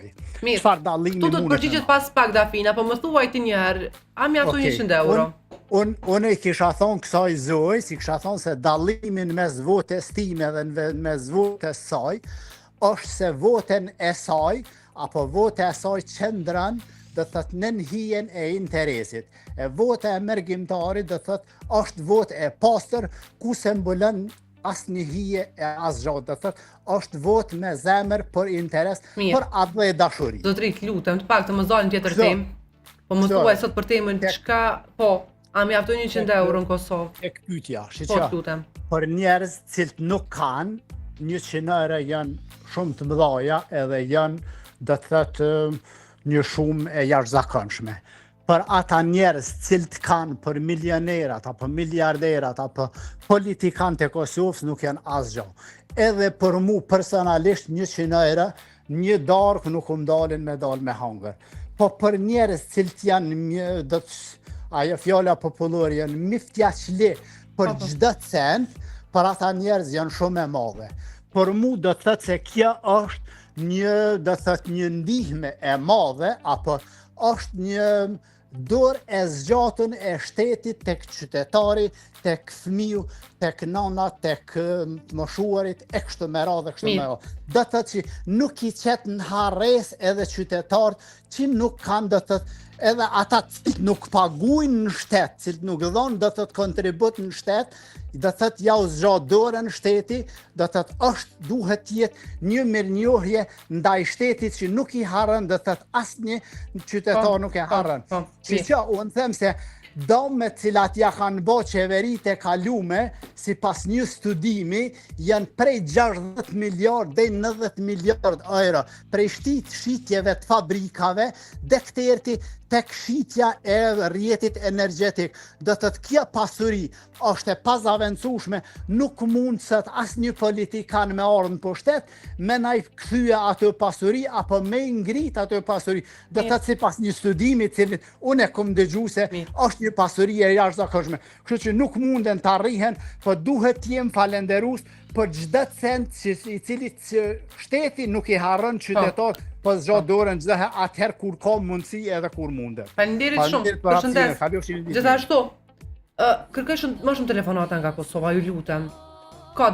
saj. Mirë. Çfarë dallimi Tu do të përgjigjet pas pak Dafina, po më thuaj ti një herë, a mjafton 100 euro? Unë i kisha thonë kësaj zoj, si kisha thonë se dallimin mes votës time dhe mes votës saj, është se votën e saj, apo vota e saj qëndran, dhe thët nën hijen e interesit. E vota e mërgjimtarit dhe thët është votë e pastër, ku se mbulën asë një hije e asë gjatë. Dhe thët është votë me zemër për interes, për atë dhe dashuri. Zotrit, lutem, të pak të më zalin tjetër temë, po më thuaj sot për temën çka, po, a mjafton 100 euro në Kosovë? Tek pyetja, Po, lutem. Për njerëz cilët nuk kanë, 100 euro janë shumë të mëdhaja edhe janë, dhe të thëtë, një shumë e jashtëzakonshme. Për ata njerëz cilët kanë, për milionerat, apo miliarderat, apo politikanët e Kosovës nuk janë asgjë. Edhe për mu personalisht 100 euro, një darkë nuk dalin me dalë me hangër. Po për njerëz cilët janë, ajo fjala popullore, janë miftjaqli për çdo cent, për ata njerëz janë shumë e madhe. Për mu do të thëtë se kjo është një ndihme e madhe, apo është një dorë e zgjatën e shtetit tek qytetari, tek fëmiu, tek nana, tek moshuarit, e kështu me radhë, kështu me radhë. Do të thëtë që nuk i qetë në harres edhe qytetarët që nuk kanë, do të thëtë, edhe ata cilët nuk paguajnë në shtet, cilët nuk dhonë, do të thëtë kontribut në shtet, do të thëtë ja u zgjat dorën shteti, do të thëtë duhet jetë një mirënjohje ndaj shtetit që nuk i harron, do të thëtë asnjë qytetar nuk e harron. Që unë them se dëmet cilat ja kanë bë qeveritë e kalume, sipas një studimi, janë prej 60 miliard deri 90 miliard euro, prej shitjeve të fabrikave, deri tek shitja e rrjetit energjetik. Do të thëtë kjo pasuri është e pazavencueshme, nuk mund se asnjë politikan me ardhur në pushtet me na i kthye atë pasuri apo me ngrit atë pasuri. Do të thëtë sipas një studimi i cili unë e kam dëgjuar se është një pasuri e jashtëzakonshme. Kështu që nuk munden të arrihen, po duhet të jem falënderues për çdo cent i cili shteti nuk i harron qytetar, po zgjat dorën çdo atëherë kur ka mundësi edhe kur mundet. Faleminderit shumë. Përshëndes. Gjithashtu, kërkoj më shumë telefonata nga Kosova, ju lutem. Ka